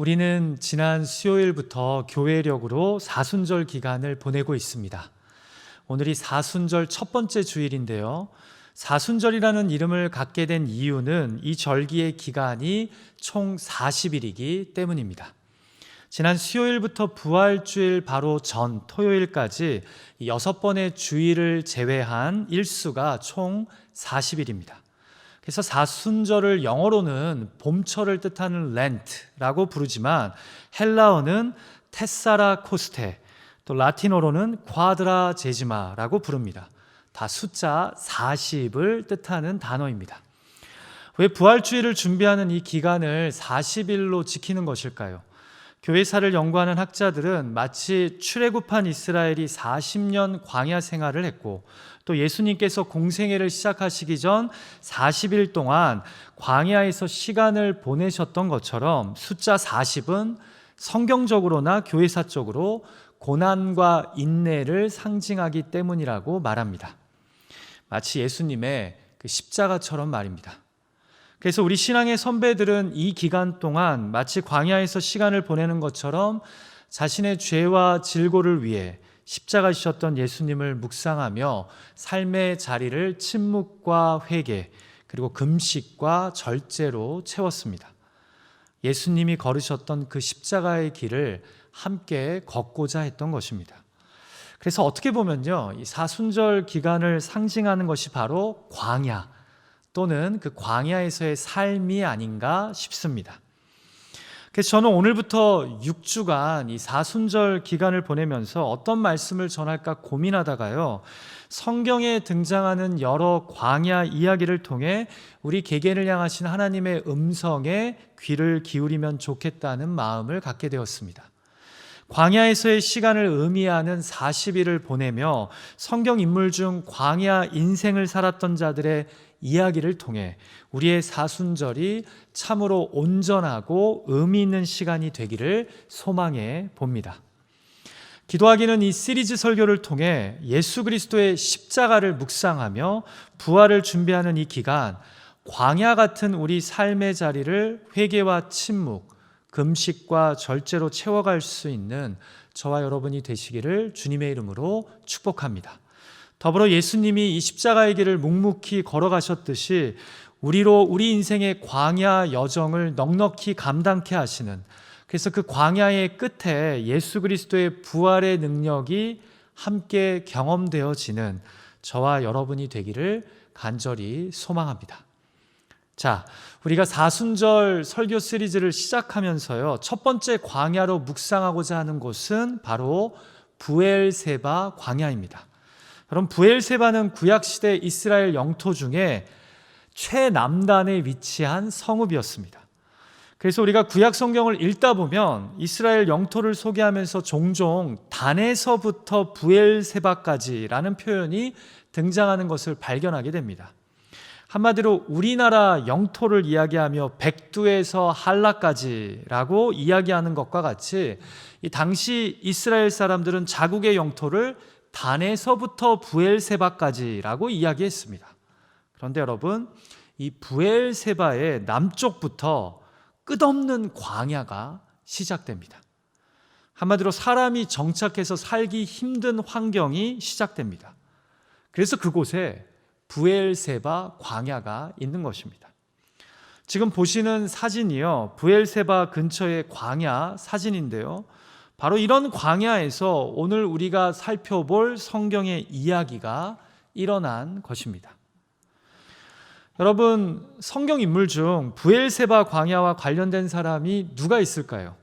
우리는 지난 수요일부터 교회력으로 사순절 기간을 보내고 있습니다. 오늘이 사순절 첫 번째 주일인데요. 사순절이라는 이름을 갖게 된 이유는 이 절기의 기간이 총 40일이기 때문입니다. 지난 수요일부터 부활주일 바로 전 토요일까지 6번의 주일을 제외한 일수가 총 40일입니다. 그래서 사순절을 영어로는 봄철을 뜻하는 렌트라고 부르지만 헬라어는 테사라 코스테, 또 라틴어로는 콰드라 제지마라고 부릅니다. 다 숫자 40을 뜻하는 단어입니다. 왜 부활주일을 준비하는 이 기간을 40일로 지키는 것일까요? 교회사를 연구하는 학자들은 마치 출애굽한 이스라엘이 40년 광야 생활을 했고 또 예수님께서 공생애를 시작하시기 전 40일 동안 광야에서 시간을 보내셨던 것처럼 숫자 40은 성경적으로나 교회사적으로 고난과 인내를 상징하기 때문이라고 말합니다. 마치 예수님의 그 십자가처럼 말입니다. 그래서 우리 신앙의 선배들은 이 기간 동안 마치 광야에서 시간을 보내는 것처럼 자신의 죄와 질고를 위해 십자가 지셨던 예수님을 묵상하며 삶의 자리를 침묵과 회개 그리고 금식과 절제로 채웠습니다. 예수님이 걸으셨던 그 십자가의 길을 함께 걷고자 했던 것입니다. 그래서 어떻게 보면요, 이 사순절 기간을 상징하는 것이 바로 광야 또는 그 광야에서의 삶이 아닌가 싶습니다. 그래서 저는 오늘부터 6주간 이 사순절 기간을 보내면서 어떤 말씀을 전할까 고민하다가요, 성경에 등장하는 여러 광야 이야기를 통해 우리 개개인을 향하신 하나님의 음성에 귀를 기울이면 좋겠다는 마음을 갖게 되었습니다. 광야에서의 시간을 의미하는 40일을 보내며 성경 인물 중 광야 인생을 살았던 자들의 이야기를 통해 우리의 사순절이 참으로 온전하고 의미 있는 시간이 되기를 소망해 봅니다. 기도하기는 이 시리즈 설교를 통해 예수 그리스도의 십자가를 묵상하며 부활을 준비하는 이 기간, 광야 같은 우리 삶의 자리를 회개와 침묵, 금식과 절제로 채워갈 수 있는 저와 여러분이 되시기를 주님의 이름으로 축복합니다. 더불어 예수님이 이 십자가의 길을 묵묵히 걸어가셨듯이 우리로 우리 인생의 광야 여정을 넉넉히 감당케 하시는, 그래서 그 광야의 끝에 예수 그리스도의 부활의 능력이 함께 경험되어지는 저와 여러분이 되기를 간절히 소망합니다. 자, 우리가 사순절 설교 시리즈를 시작하면서요, 첫 번째 광야로 묵상하고자 하는 곳은 바로 브엘세바 광야입니다. 여러분, 브엘세바는 구약시대 이스라엘 영토 중에 최남단에 위치한 성읍이었습니다. 그래서 우리가 구약 성경을 읽다 보면 이스라엘 영토를 소개하면서 종종 단에서부터 브엘세바까지라는 표현이 등장하는 것을 발견하게 됩니다. 한마디로 우리나라 영토를 이야기하며 백두에서 한라까지라고 이야기하는 것과 같이 이 당시 이스라엘 사람들은 자국의 영토를 단에서부터 브엘세바까지라고 이야기했습니다. 그런데 여러분, 이 브엘세바의 남쪽부터 끝없는 광야가 시작됩니다. 한마디로 사람이 정착해서 살기 힘든 환경이 시작됩니다. 그래서 그곳에 브엘세바 광야가 있는 것입니다. 지금 보시는 사진이요, 브엘세바 근처의 광야 사진인데요, 바로 이런 광야에서 오늘 우리가 살펴볼 성경의 이야기가 일어난 것입니다. 여러분, 성경 인물 중 브엘세바 광야와 관련된 사람이 누가 있을까요?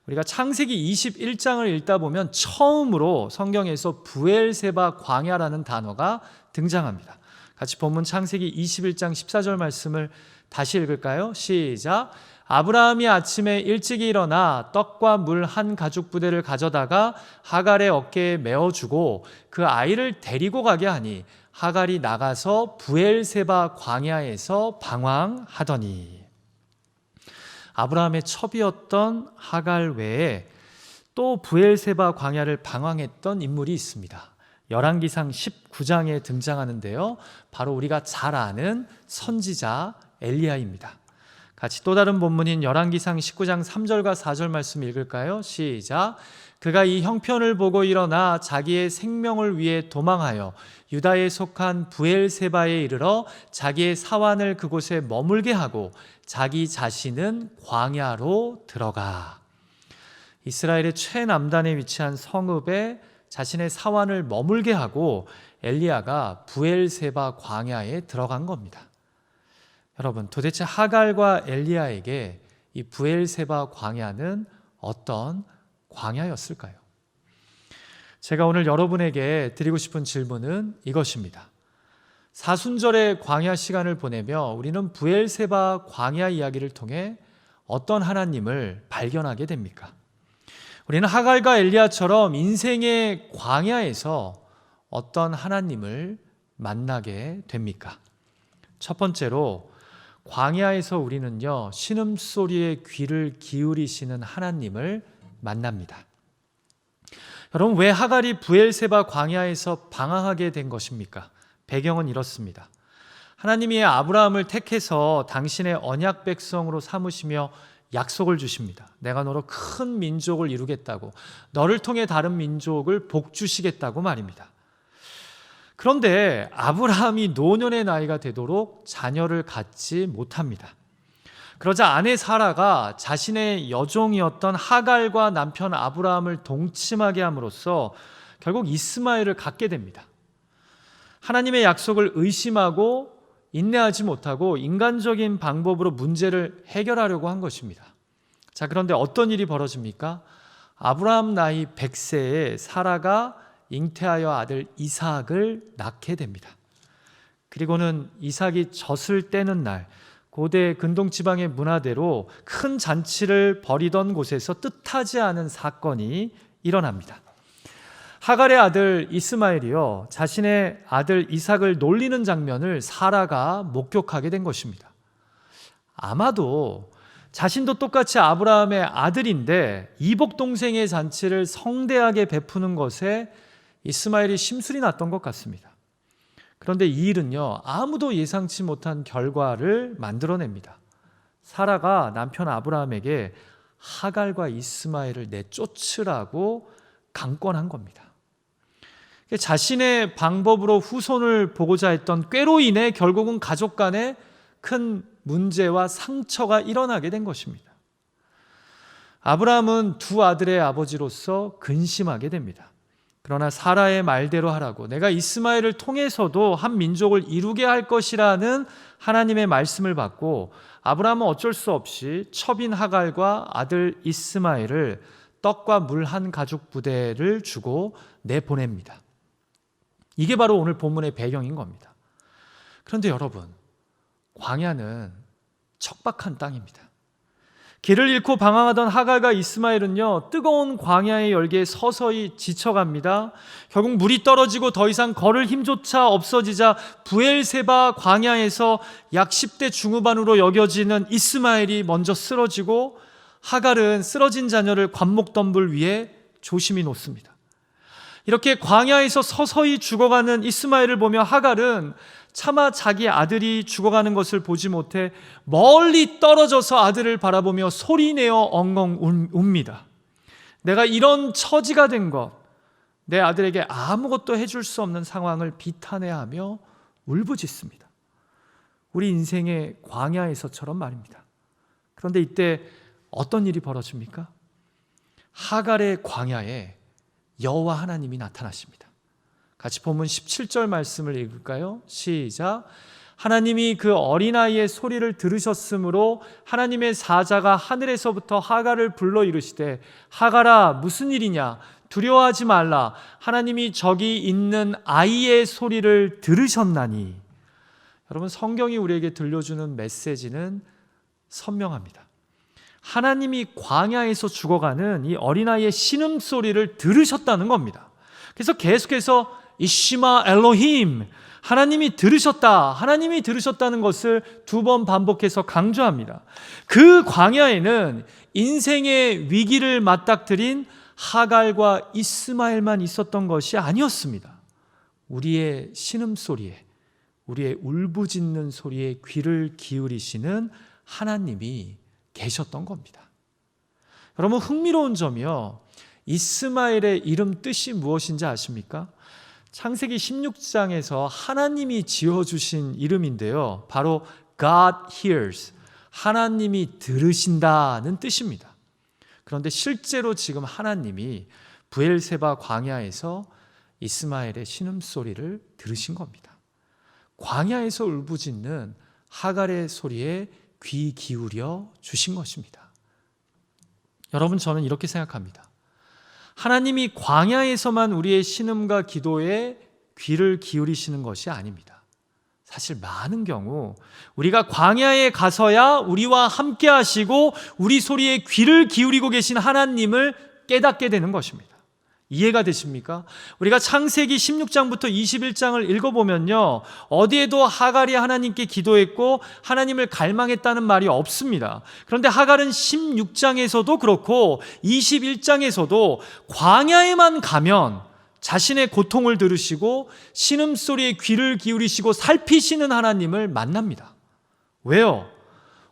우리가 창세기 21장을 읽다 보면 처음으로 성경에서 브엘세바 광야라는 단어가 등장합니다. 같이 본문 창세기 21장 14절 말씀을 다시 읽을까요? 시작. 아브라함이 아침에 일찍이 일어나 떡과 물 한 가죽 부대를 가져다가 하갈의 어깨에 메어주고 그 아이를 데리고 가게 하니 하갈이 나가서 브엘세바 광야에서 방황하더니. 아브라함의 첩이었던 하갈 외에 또 브엘세바 광야를 방황했던 인물이 있습니다. 열왕기상 19장에 등장하는데요, 바로 우리가 잘 아는 선지자 엘리야입니다. 같이 또 다른 본문인 열왕기상 19장 3절과 4절 말씀 읽을까요? 시작. 그가 이 형편을 보고 일어나 자기의 생명을 위해 도망하여 유다에 속한 브엘세바에 이르러 자기의 사환을 그곳에 머물게 하고 자기 자신은 광야로 들어가. 이스라엘의 최남단에 위치한 성읍에 자신의 사환을 머물게 하고 엘리야가 브엘세바 광야에 들어간 겁니다. 여러분, 도대체 하갈과 엘리야에게 이 브엘세바 광야는 어떤 광야였을까요? 제가 오늘 여러분에게 드리고 싶은 질문은 이것입니다. 사순절의 광야 시간을 보내며 우리는 브엘세바 광야 이야기를 통해 어떤 하나님을 발견하게 됩니까? 우리는 하갈과 엘리야처럼 인생의 광야에서 어떤 하나님을 만나게 됩니까? 첫 번째로 광야에서 우리는요, 신음소리에 귀를 기울이시는 하나님을 만납니다. 여러분, 왜 하갈이 브엘세바 광야에서 방황하게 된 것입니까? 배경은 이렇습니다. 하나님이 아브라함을 택해서 당신의 언약 백성으로 삼으시며 약속을 주십니다. 내가 너로 큰 민족을 이루겠다고, 너를 통해 다른 민족을 복주시겠다고 말입니다. 그런데 아브라함이 노년의 나이가 되도록 자녀를 갖지 못합니다. 그러자 아내 사라가 자신의 여종이었던 하갈과 남편 아브라함을 동침하게 함으로써 결국 이스마엘을 갖게 됩니다. 하나님의 약속을 의심하고 인내하지 못하고 인간적인 방법으로 문제를 해결하려고 한 것입니다. 자, 그런데 어떤 일이 벌어집니까? 아브라함 나이 100세에 사라가 잉태하여 아들 이삭을 낳게 됩니다. 그리고는 이삭이 젖을 떼는 날, 고대 근동지방의 문화대로 큰 잔치를 벌이던 곳에서 뜻하지 않은 사건이 일어납니다. 하갈의 아들 이스마엘이요, 자신의 아들 이삭을 놀리는 장면을 사라가 목격하게 된 것입니다. 아마도 자신도 똑같이 아브라함의 아들인데 이복 동생의 잔치를 성대하게 베푸는 것에 이스마엘이 심술이 났던 것 같습니다. 그런데 이 일은요, 아무도 예상치 못한 결과를 만들어냅니다. 사라가 남편 아브라함에게 하갈과 이스마엘을 내쫓으라고 강권한 겁니다. 자신의 방법으로 후손을 보고자 했던 꾀로 인해 결국은 가족 간에 큰 문제와 상처가 일어나게 된 것입니다. 아브라함은 두 아들의 아버지로서 근심하게 됩니다. 그러나 사라의 말대로 하라고, 내가 이스마엘을 통해서도 한 민족을 이루게 할 것이라는 하나님의 말씀을 받고 아브라함은 어쩔 수 없이 첩인 하갈과 아들 이스마엘을 떡과 물 한 가죽 부대를 주고 내보냅니다. 이게 바로 오늘 본문의 배경인 겁니다. 그런데 여러분, 광야는 척박한 땅입니다. 길을 잃고 방황하던 하갈과 이스마엘은요, 뜨거운 광야의 열기에 서서히 지쳐갑니다. 결국 물이 떨어지고 더 이상 걸을 힘조차 없어지자 브엘세바 광야에서 약 10대 중후반으로 여겨지는 이스마엘이 먼저 쓰러지고, 하갈은 쓰러진 자녀를 관목덤불 위에 조심히 놓습니다. 이렇게 광야에서 서서히 죽어가는 이스마엘을 보며 하갈은 차마 자기 아들이 죽어가는 것을 보지 못해 멀리 떨어져서 아들을 바라보며 소리내어 엉엉 웁니다. 내가 이런 처지가 된 것, 내 아들에게 아무것도 해줄 수 없는 상황을 비탄해하며 울부짖습니다. 우리 인생의 광야에서처럼 말입니다. 그런데 이때 어떤 일이 벌어집니까? 하갈의 광야에 여호와 하나님이 나타나십니다. 같이 본문 17절 말씀을 읽을까요? 시작. 하나님이 그 어린아이의 소리를 들으셨으므로 하나님의 사자가 하늘에서부터 하갈을 불러 이르시되, 하갈아, 무슨 일이냐? 두려워하지 말라. 하나님이 저기 있는 아이의 소리를 들으셨나니. 여러분, 성경이 우리에게 들려주는 메시지는 선명합니다. 하나님이 광야에서 죽어가는 이 어린아이의 신음소리를 들으셨다는 겁니다. 그래서 계속해서 이시마 엘로힘, 하나님이 들으셨다, 하나님이 들으셨다는 것을 두 번 반복해서 강조합니다. 그 광야에는 인생의 위기를 맞닥뜨린 하갈과 이스마엘만 있었던 것이 아니었습니다. 우리의 신음소리에, 우리의 울부짖는 소리에 귀를 기울이시는 하나님이 계셨던 겁니다. 여러분, 흥미로운 점이요, 이스마엘의 이름 뜻이 무엇인지 아십니까? 창세기 16장에서 하나님이 지어주신 이름인데요, 바로 God hears, 하나님이 들으신다는 뜻입니다. 그런데 실제로 지금 하나님이 브엘세바 광야에서 이스마엘의 신음소리를 들으신 겁니다. 광야에서 울부짖는 하갈의 소리에 귀 기울여 주신 것입니다. 여러분, 저는 이렇게 생각합니다. 하나님이 광야에서만 우리의 신음과 기도에 귀를 기울이시는 것이 아닙니다. 사실 많은 경우 우리가 광야에 가서야 우리와 함께 하시고 우리 소리에 귀를 기울이고 계신 하나님을 깨닫게 되는 것입니다. 이해가 되십니까? 우리가 창세기 16장부터 21장을 읽어보면요, 어디에도 하갈이 하나님께 기도했고 하나님을 갈망했다는 말이 없습니다. 그런데 하갈은 16장에서도 그렇고 21장에서도 광야에만 가면 자신의 고통을 들으시고 신음소리에 귀를 기울이시고 살피시는 하나님을 만납니다. 왜요?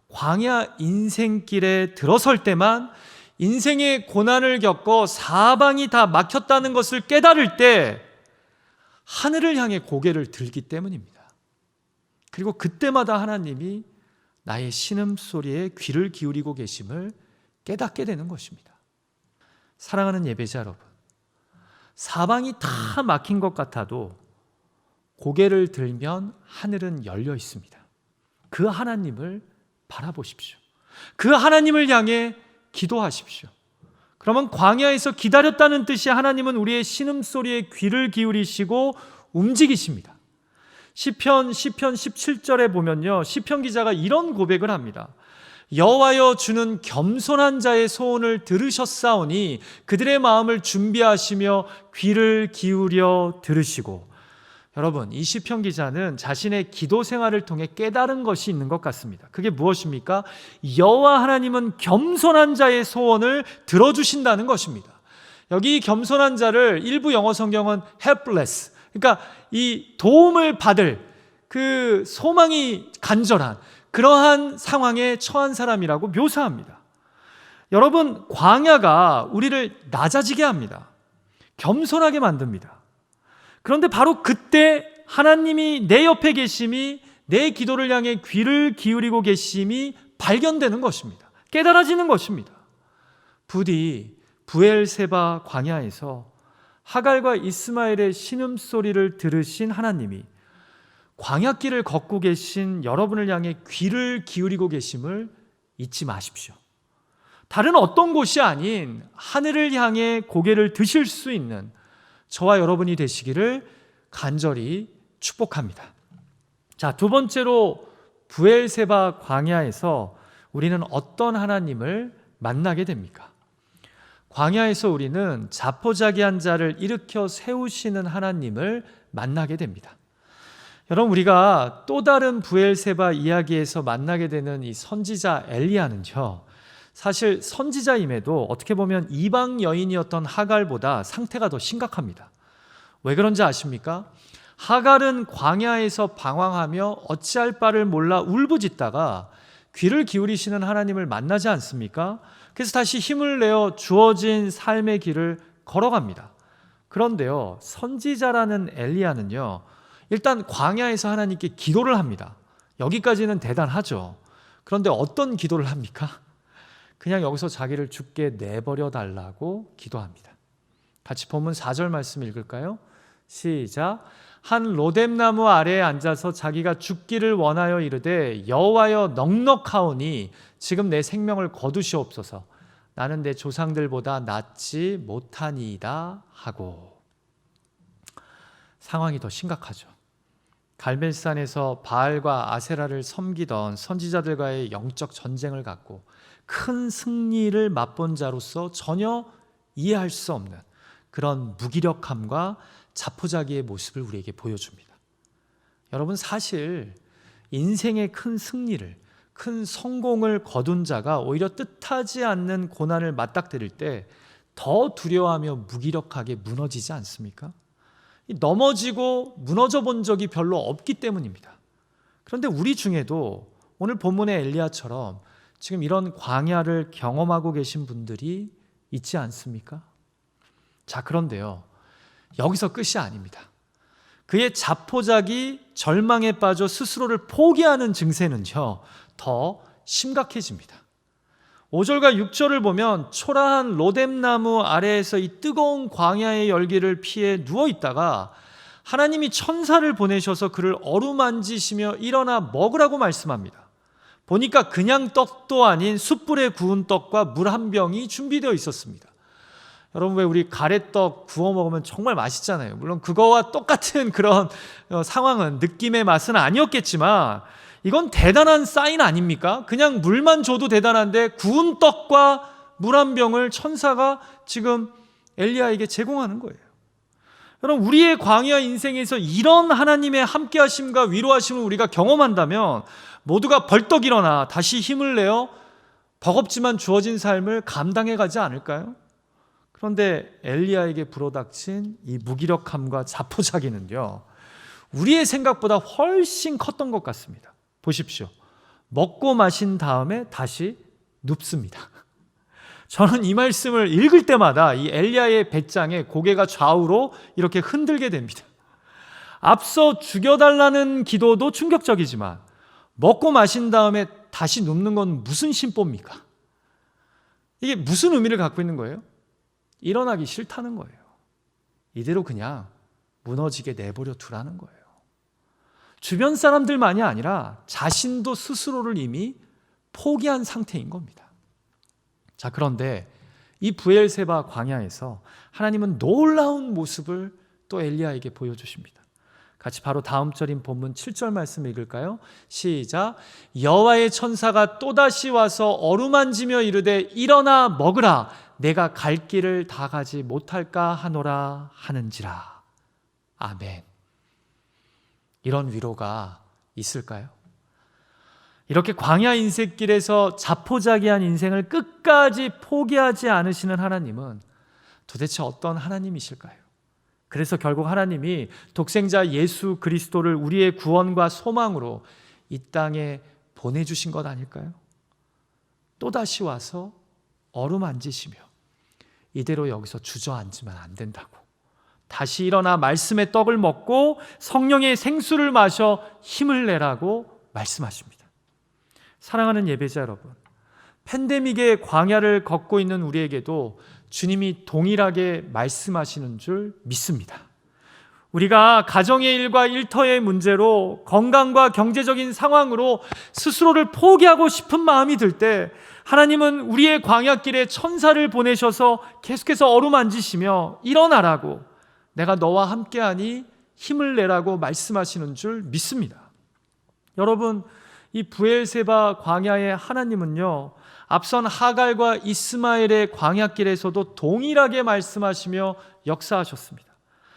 광야 인생길에 들어설 때만, 인생의 고난을 겪어 사방이 다 막혔다는 것을 깨달을 때 하늘을 향해 고개를 들기 때문입니다. 그리고 그때마다 하나님이 나의 신음소리에 귀를 기울이고 계심을 깨닫게 되는 것입니다. 사랑하는 예배자 여러분, 사방이 다 막힌 것 같아도 고개를 들면 하늘은 열려 있습니다. 그 하나님을 바라보십시오. 그 하나님을 향해 기도하십시오. 그러면 광야에서 기다렸다는 뜻이 하나님은 우리의 신음소리에 귀를 기울이시고 움직이십니다. 시편 17절에 보면요, 시편 기자가 이런 고백을 합니다. 여호와여, 주는 겸손한 자의 소원을 들으셨사오니 그들의 마음을 준비하시며 귀를 기울여 들으시고. 여러분, 이 시편 기자는 자신의 기도 생활을 통해 깨달은 것이 있는 것 같습니다. 그게 무엇입니까? 여호와 하나님은 겸손한 자의 소원을 들어주신다는 것입니다. 여기 겸손한 자를 일부 영어 성경은 helpless, 그러니까 이 도움을 받을 그 소망이 간절한 그러한 상황에 처한 사람이라고 묘사합니다. 여러분, 광야가 우리를 낮아지게 합니다. 겸손하게 만듭니다. 그런데 바로 그때 하나님이 내 옆에 계심이, 내 기도를 향해 귀를 기울이고 계심이 발견되는 것입니다. 깨달아지는 것입니다. 부디 브엘세바 광야에서 하갈과 이스마엘의 신음소리를 들으신 하나님이 광야길을 걷고 계신 여러분을 향해 귀를 기울이고 계심을 잊지 마십시오. 다른 어떤 곳이 아닌 하늘을 향해 고개를 드실 수 있는 저와 여러분이 되시기를 간절히 축복합니다. 자, 두 번째로 브엘세바 광야에서 우리는 어떤 하나님을 만나게 됩니까? 광야에서 우리는 자포자기한 자를 일으켜 세우시는 하나님을 만나게 됩니다. 여러분, 우리가 또 다른 브엘세바 이야기에서 만나게 되는 이 선지자 엘리야는요, 사실 선지자임에도 어떻게 보면 이방 여인이었던 하갈보다 상태가 더 심각합니다. 왜 그런지 아십니까? 하갈은 광야에서 방황하며 어찌할 바를 몰라 울부짖다가 귀를 기울이시는 하나님을 만나지 않습니까? 그래서 다시 힘을 내어 주어진 삶의 길을 걸어갑니다. 그런데요, 선지자라는 엘리야는요, 일단 광야에서 하나님께 기도를 합니다. 여기까지는 대단하죠. 그런데 어떤 기도를 합니까? 그냥 여기서 자기를 죽게 내버려 달라고 기도합니다. 같이 본문 4절 말씀 읽을까요? 시작. 한 로뎀나무 아래에 앉아서 자기가 죽기를 원하여 이르되 여호와여, 넉넉하오니 지금 내 생명을 거두시옵소서. 나는 내 조상들보다 낫지 못하니이다 하고. 상황이 더 심각하죠. 갈멜산에서 바알과 아세라를 섬기던 선지자들과의 영적 전쟁을 갖고 큰 승리를 맛본 자로서 전혀 이해할 수 없는 그런 무기력함과 자포자기의 모습을 우리에게 보여줍니다. 여러분, 사실 인생의 큰 승리를, 큰 성공을 거둔 자가 오히려 뜻하지 않는 고난을 맞닥뜨릴 때 더 두려워하며 무기력하게 무너지지 않습니까? 넘어지고 무너져 본 적이 별로 없기 때문입니다. 그런데 우리 중에도 오늘 본문의 엘리야처럼 지금 이런 광야를 경험하고 계신 분들이 있지 않습니까? 자, 그런데요, 여기서 끝이 아닙니다. 그의 자포자기 절망에 빠져 스스로를 포기하는 증세는요, 더 심각해집니다. 5절과 6절을 보면 초라한 로뎀나무 아래에서 이 뜨거운 광야의 열기를 피해 누워있다가 하나님이 천사를 보내셔서 그를 어루만지시며 일어나 먹으라고 말씀합니다. 보니까 그냥 떡도 아닌 숯불에 구운 떡과 물 한 병이 준비되어 있었습니다. 여러분, 왜 우리 가래떡 구워 먹으면 정말 맛있잖아요. 물론 그거와 똑같은 그런 상황은, 느낌의 맛은 아니었겠지만 이건 대단한 사인 아닙니까? 그냥 물만 줘도 대단한데 구운 떡과 물 한 병을 천사가 지금 엘리야에게 제공하는 거예요. 여러분, 우리의 광야 인생에서 이런 하나님의 함께하심과 위로하심을 우리가 경험한다면 모두가 벌떡 일어나 다시 힘을 내어 버겁지만 주어진 삶을 감당해 가지 않을까요? 그런데 엘리야에게 불어닥친 이 무기력함과 자포자기는요, 우리의 생각보다 훨씬 컸던 것 같습니다. 보십시오. 먹고 마신 다음에 다시 눕습니다. 저는 이 말씀을 읽을 때마다 이 엘리야의 배짱에 고개가 좌우로 이렇게 흔들게 됩니다. 앞서 죽여달라는 기도도 충격적이지만 먹고 마신 다음에 다시 눕는 건 무슨 심보입니까? 이게 무슨 의미를 갖고 있는 거예요? 일어나기 싫다는 거예요. 이대로 그냥 무너지게 내버려 두라는 거예요. 주변 사람들만이 아니라 자신도 스스로를 이미 포기한 상태인 겁니다. 자, 그런데 이 브엘세바 광야에서 하나님은 놀라운 모습을 또 엘리야에게 보여주십니다. 같이 바로 다음 절인 본문 7절 말씀 읽을까요? 시작. 여호와의 천사가 또다시 와서 어루만지며 이르되 일어나 먹으라. 내가 갈 길을 다 가지 못할까 하노라 하는지라. 아멘. 이런 위로가 있을까요? 이렇게 광야 인생길에서 자포자기한 인생을 끝까지 포기하지 않으시는 하나님은 도대체 어떤 하나님이실까요? 그래서 결국 하나님이 독생자 예수 그리스도를 우리의 구원과 소망으로 이 땅에 보내주신 것 아닐까요? 또다시 와서 어루만지시며 이대로 여기서 주저앉으면 안 된다고, 다시 일어나 말씀의 떡을 먹고 성령의 생수를 마셔 힘을 내라고 말씀하십니다. 사랑하는 예배자 여러분, 팬데믹의 광야를 걷고 있는 우리에게도 주님이 동일하게 말씀하시는 줄 믿습니다. 우리가 가정의 일과 일터의 문제로, 건강과 경제적인 상황으로 스스로를 포기하고 싶은 마음이 들 때 하나님은 우리의 광야길에 천사를 보내셔서 계속해서 어루만지시며 일어나라고, 내가 너와 함께하니 힘을 내라고 말씀하시는 줄 믿습니다. 여러분, 이 브엘세바 광야의 하나님은요, 앞선 하갈과 이스마엘의 광야길에서도 동일하게 말씀하시며 역사하셨습니다.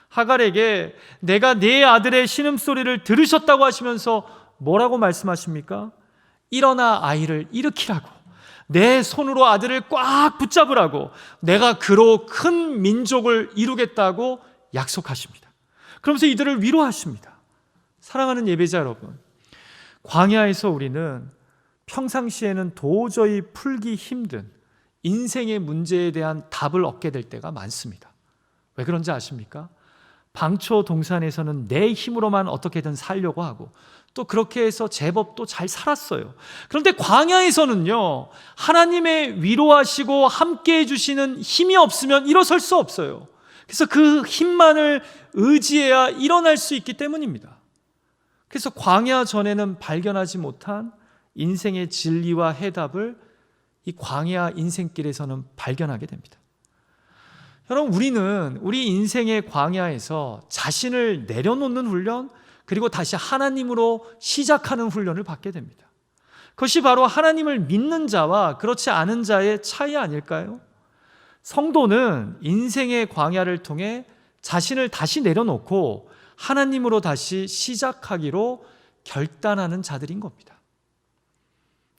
하갈에게 내가 네 아들의 신음소리를 들으셨다고 하시면서 뭐라고 말씀하십니까? 일어나 아이를 일으키라고, 내 손으로 아들을 꽉 붙잡으라고, 내가 그로 큰 민족을 이루겠다고 약속하십니다. 그러면서 이들을 위로하십니다. 사랑하는 예배자 여러분, 광야에서 우리는 평상시에는 도저히 풀기 힘든 인생의 문제에 대한 답을 얻게 될 때가 많습니다. 왜 그런지 아십니까? 방초 동산에서는 내 힘으로만 어떻게든 살려고 하고 또 그렇게 해서 제법 또 잘 살았어요. 그런데 광야에서는요, 하나님의 위로하시고 함께 해주시는 힘이 없으면 일어설 수 없어요. 그래서 그 힘만을 의지해야 일어날 수 있기 때문입니다. 그래서 광야 전에는 발견하지 못한 인생의 진리와 해답을 이 광야 인생길에서는 발견하게 됩니다. 여러분, 우리는 우리 인생의 광야에서 자신을 내려놓는 훈련, 그리고 다시 하나님으로 시작하는 훈련을 받게 됩니다. 그것이 바로 하나님을 믿는 자와 그렇지 않은 자의 차이 아닐까요? 성도는 인생의 광야를 통해 자신을 다시 내려놓고 하나님으로 다시 시작하기로 결단하는 자들인 겁니다.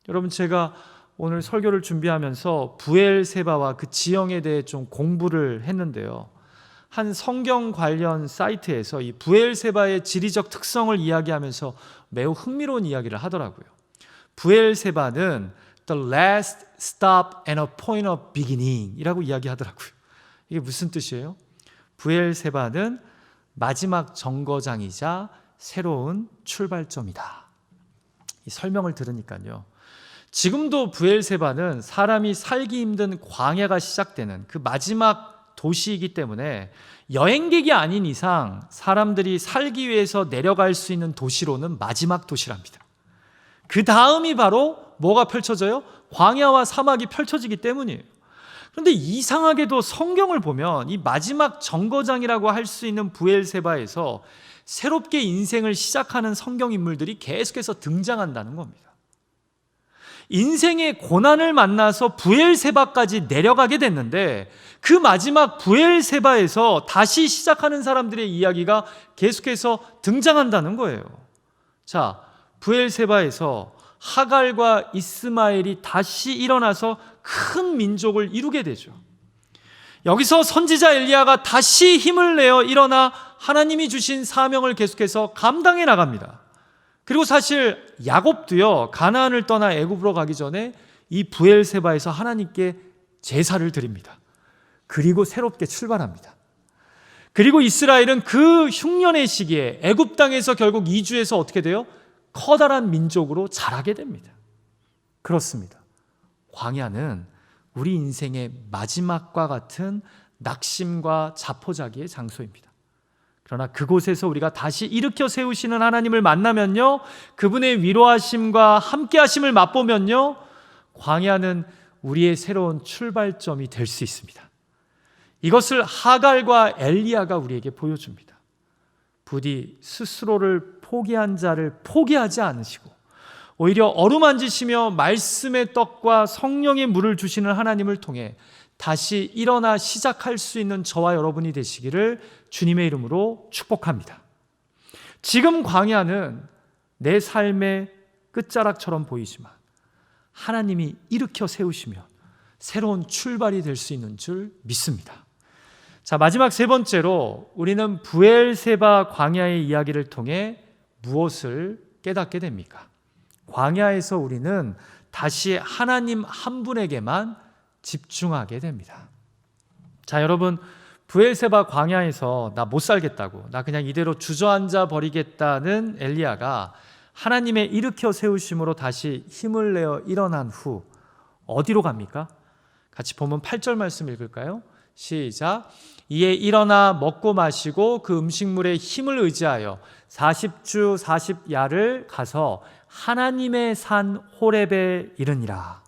여러분, 제가 오늘 설교를 준비하면서 브엘세바와 그 지형에 대해 좀 공부를 했는데요, 한 성경 관련 사이트에서 이 브엘세바의 지리적 특성을 이야기하면서 매우 흥미로운 이야기를 하더라고요. 부엘세바는 the last stop and a point of beginning 이라고 이야기하더라고요. 이게 무슨 뜻이에요? 부엘세바는 마지막 정거장이자 새로운 출발점이다. 이 설명을 들으니까요, 지금도 부엘세바는 사람이 살기 힘든 광야가 시작되는 그 마지막 도시이기 때문에 여행객이 아닌 이상 사람들이 살기 위해서 내려갈 수 있는 도시로는 마지막 도시랍니다. 그 다음이 바로 뭐가 펼쳐져요? 광야와 사막이 펼쳐지기 때문이에요. 그런데 이상하게도 성경을 보면 이 마지막 정거장이라고 할 수 있는 부엘세바에서 새롭게 인생을 시작하는 성경 인물들이 계속해서 등장한다는 겁니다. 인생의 고난을 만나서 부엘세바까지 내려가게 됐는데 그 마지막 부엘세바에서 다시 시작하는 사람들의 이야기가 계속해서 등장한다는 거예요. 자, 부엘세바에서 하갈과 이스마엘이 다시 일어나서 큰 민족을 이루게 되죠. 여기서 선지자 엘리야가 다시 힘을 내어 일어나 하나님이 주신 사명을 계속해서 감당해 나갑니다. 그리고 사실 야곱도요, 가나안을 떠나 애굽으로 가기 전에 이 부엘세바에서 하나님께 제사를 드립니다. 그리고 새롭게 출발합니다. 그리고 이스라엘은 그 흉년의 시기에 애굽 땅에서 결국 이주해서 어떻게 돼요? 커다란 민족으로 자라게 됩니다. 그렇습니다. 광야는 우리 인생의 마지막과 같은 낙심과 자포자기의 장소입니다. 그러나 그곳에서 우리가 다시 일으켜 세우시는 하나님을 만나면요, 그분의 위로하심과 함께하심을 맛보면요, 광야는 우리의 새로운 출발점이 될 수 있습니다. 이것을 하갈과 엘리야가 우리에게 보여줍니다. 부디 스스로를 포기한 자를 포기하지 않으시고 오히려 어루만지시며 말씀의 떡과 성령의 물을 주시는 하나님을 통해 다시 일어나 시작할 수 있는 저와 여러분이 되시기를 주님의 이름으로 축복합니다. 지금 광야는 내 삶의 끝자락처럼 보이지만 하나님이 일으켜 세우시면 새로운 출발이 될 수 있는 줄 믿습니다. 자, 마지막 세 번째로 우리는 부엘세바 광야의 이야기를 통해 무엇을 깨닫게 됩니까? 광야에서 우리는 다시 하나님 한 분에게만 집중하게 됩니다. 자, 여러분, 부엘세바 광야에서 나 못 살겠다고, 나 그냥 이대로 주저앉아 버리겠다는 엘리야가 하나님의 일으켜 세우심으로 다시 힘을 내어 일어난 후 어디로 갑니까? 같이 보면 8절 말씀 읽을까요? 시작. 이에 일어나 먹고 마시고 그 음식물에 힘을 의지하여 40주 40야를 가서 하나님의 산 호렙에 이르니라.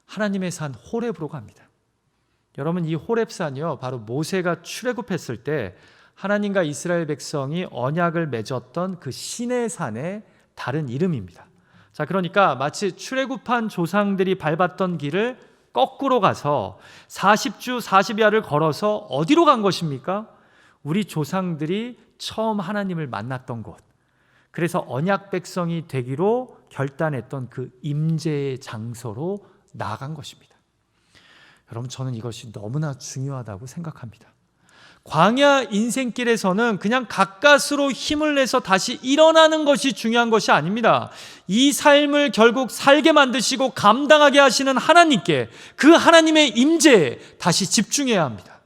하나님의 산 호렙으로 갑니다. 여러분, 이 호렙산이요, 바로 모세가 출애굽했을 때 하나님과 이스라엘 백성이 언약을 맺었던 그 시내 산의 다른 이름입니다. 자, 그러니까 마치 출애굽한 조상들이 밟았던 길을 거꾸로 가서 40주 40야를 걸어서 어디로 간 것입니까? 우리 조상들이 처음 하나님을 만났던 곳, 그래서 언약 백성이 되기로 결단했던 그 임재의 장소로 나아간 것입니다. 여러분, 저는 이것이 너무나 중요하다고 생각합니다. 광야 인생길에서는 그냥 가까스로 힘을 내서 다시 일어나는 것이 중요한 것이 아닙니다. 이 삶을 결국 살게 만드시고 감당하게 하시는 하나님께, 그 하나님의 임재에 다시 집중해야 합니다.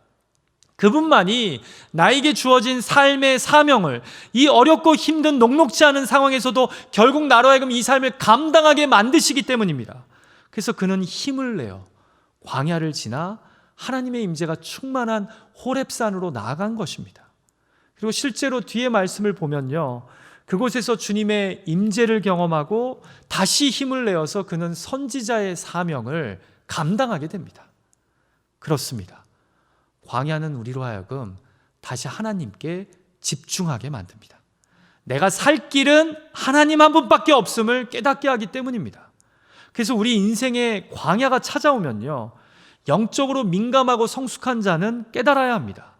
그분만이 나에게 주어진 삶의 사명을 이 어렵고 힘든 녹록지 않은 상황에서도 결국 나로 하여금 이 삶을 감당하게 만드시기 때문입니다. 그래서 그는 힘을 내어 광야를 지나 하나님의 임재가 충만한 호렙산으로 나아간 것입니다. 그리고 실제로 뒤에 말씀을 보면요, 그곳에서 주님의 임재를 경험하고 다시 힘을 내어서 그는 선지자의 사명을 감당하게 됩니다. 그렇습니다. 광야는 우리로 하여금 다시 하나님께 집중하게 만듭니다. 내가 살 길은 하나님 한 분밖에 없음을 깨닫게 하기 때문입니다. 그래서 우리 인생에 광야가 찾아오면요, 영적으로 민감하고 성숙한 자는 깨달아야 합니다.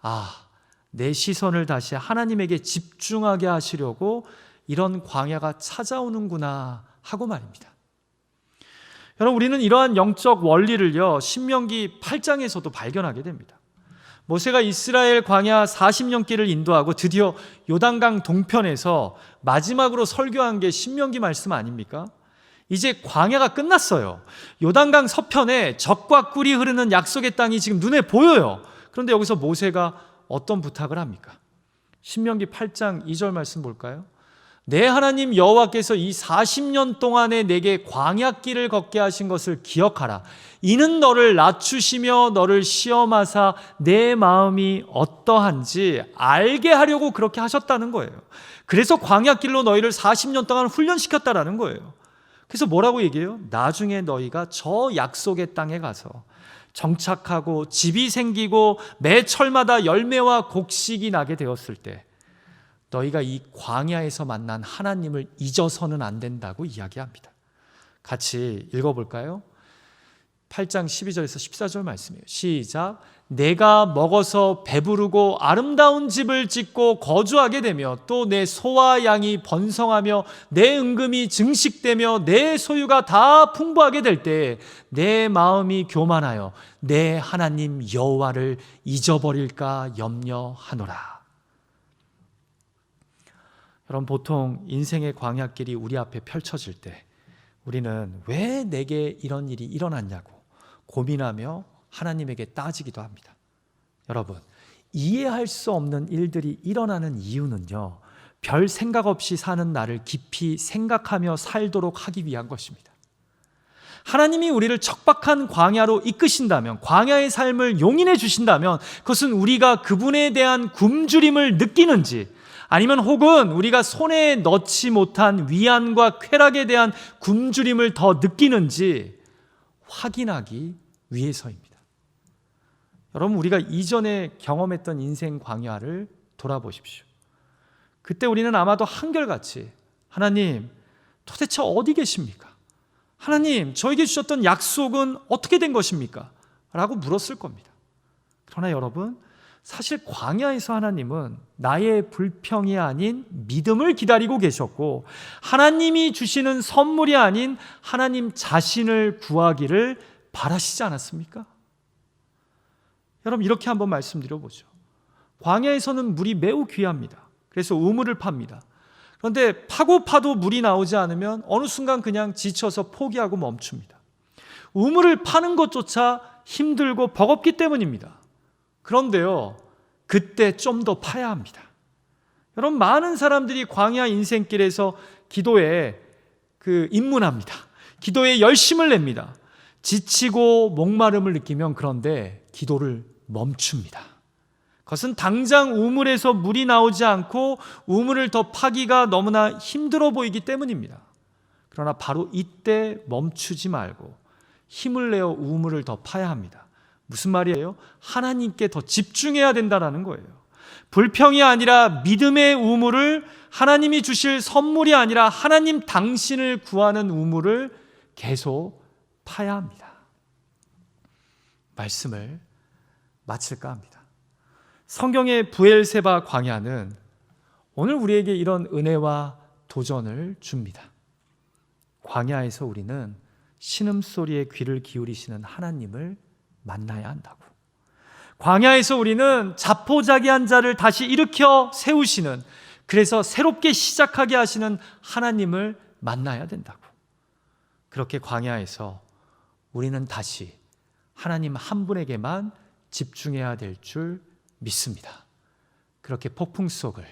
아, 내 시선을 다시 하나님에게 집중하게 하시려고 이런 광야가 찾아오는구나 하고 말입니다. 여러분, 우리는 이러한 영적 원리를요, 신명기 8장에서도 발견하게 됩니다. 모세가 이스라엘 광야 40년 길을 인도하고 드디어 요단강 동편에서 마지막으로 설교한 게 신명기 말씀 아닙니까? 이제 광야가 끝났어요. 요단강 서편에 젖과 꿀이 흐르는 약속의 땅이 지금 눈에 보여요. 그런데 여기서 모세가 어떤 부탁을 합니까? 신명기 8장 2절 말씀 볼까요? 내 하나님 여호와께서 이 40년 동안에 내게 광야길을 걷게 하신 것을 기억하라. 이는 너를 낮추시며 너를 시험하사 내 마음이 어떠한지 알게 하려고 그렇게 하셨다는 거예요. 그래서 광야길로 너희를 40년 동안 훈련시켰다라는 거예요. 그래서 뭐라고 얘기해요? 나중에 너희가 저 약속의 땅에 가서 정착하고 집이 생기고 매 철마다 열매와 곡식이 나게 되었을 때 너희가 이 광야에서 만난 하나님을 잊어서는 안 된다고 이야기합니다. 같이 읽어볼까요? 8장 12절에서 14절 말씀이에요. 시작. 내가 먹어서 배부르고 아름다운 집을 짓고 거주하게 되며 또 내 소와 양이 번성하며 내 은금이 증식되며 내 소유가 다 풍부하게 될 때 내 마음이 교만하여 내 하나님 여호와를 잊어버릴까 염려하노라. 여러분, 보통 인생의 광야길이 우리 앞에 펼쳐질 때 우리는 왜 내게 이런 일이 일어났냐고 고민하며 하나님에게 따지기도 합니다. 여러분, 이해할 수 없는 일들이 일어나는 이유는요, 별 생각 없이 사는 나를 깊이 생각하며 살도록 하기 위한 것입니다. 하나님이 우리를 척박한 광야로 이끄신다면, 광야의 삶을 용인해 주신다면 그것은 우리가 그분에 대한 굶주림을 느끼는지 아니면 혹은 우리가 손에 넣지 못한 위안과 쾌락에 대한 굶주림을 더 느끼는지 확인하기 위해서입니다. 여러분, 우리가 이전에 경험했던 인생 광야를 돌아보십시오. 그때 우리는 아마도 한결같이 하나님, 도대체 어디 계십니까? 하나님, 저에게 주셨던 약속은 어떻게 된 것입니까? 라고 물었을 겁니다. 그러나 여러분, 사실 광야에서 하나님은 나의 불평이 아닌 믿음을 기다리고 계셨고 하나님이 주시는 선물이 아닌 하나님 자신을 구하기를 바라시지 않았습니까? 여러분, 이렇게 한번 말씀드려보죠. 광야에서는 물이 매우 귀합니다. 그래서 우물을 팝니다. 그런데 파고 파도 물이 나오지 않으면 어느 순간 그냥 지쳐서 포기하고 멈춥니다. 우물을 파는 것조차 힘들고 버겁기 때문입니다. 그런데요, 그때 좀 더 파야 합니다. 여러분, 많은 사람들이 광야 인생길에서 기도에 입문합니다. 기도에 열심을 냅니다. 지치고 목마름을 느끼면 그런데 기도를 멈춥니다. 그것은 당장 우물에서 물이 나오지 않고 우물을 더 파기가 너무나 힘들어 보이기 때문입니다. 그러나 바로 이때 멈추지 말고 힘을 내어 우물을 더 파야 합니다. 무슨 말이에요? 하나님께 더 집중해야 된다는 거예요. 불평이 아니라 믿음의 우물을, 하나님이 주실 선물이 아니라 하나님 당신을 구하는 우물을 계속 파야 합니다. 말씀을 마칠까 합니다. 성경의 브엘세바 광야는 오늘 우리에게 이런 은혜와 도전을 줍니다. 광야에서 우리는 신음소리에 귀를 기울이시는 하나님을 만나야 한다고. 광야에서 우리는 자포자기한 자를 다시 일으켜 세우시는, 그래서 새롭게 시작하게 하시는 하나님을 만나야 된다고. 그렇게 광야에서 우리는 다시 하나님 한 분에게만 집중해야 될 줄 믿습니다. 그렇게 폭풍 속을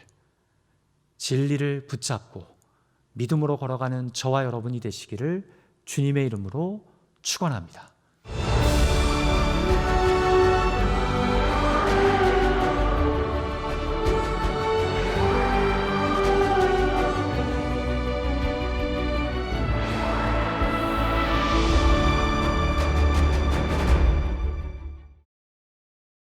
진리를 붙잡고 믿음으로 걸어가는 저와 여러분이 되시기를 주님의 이름으로 축원합니다.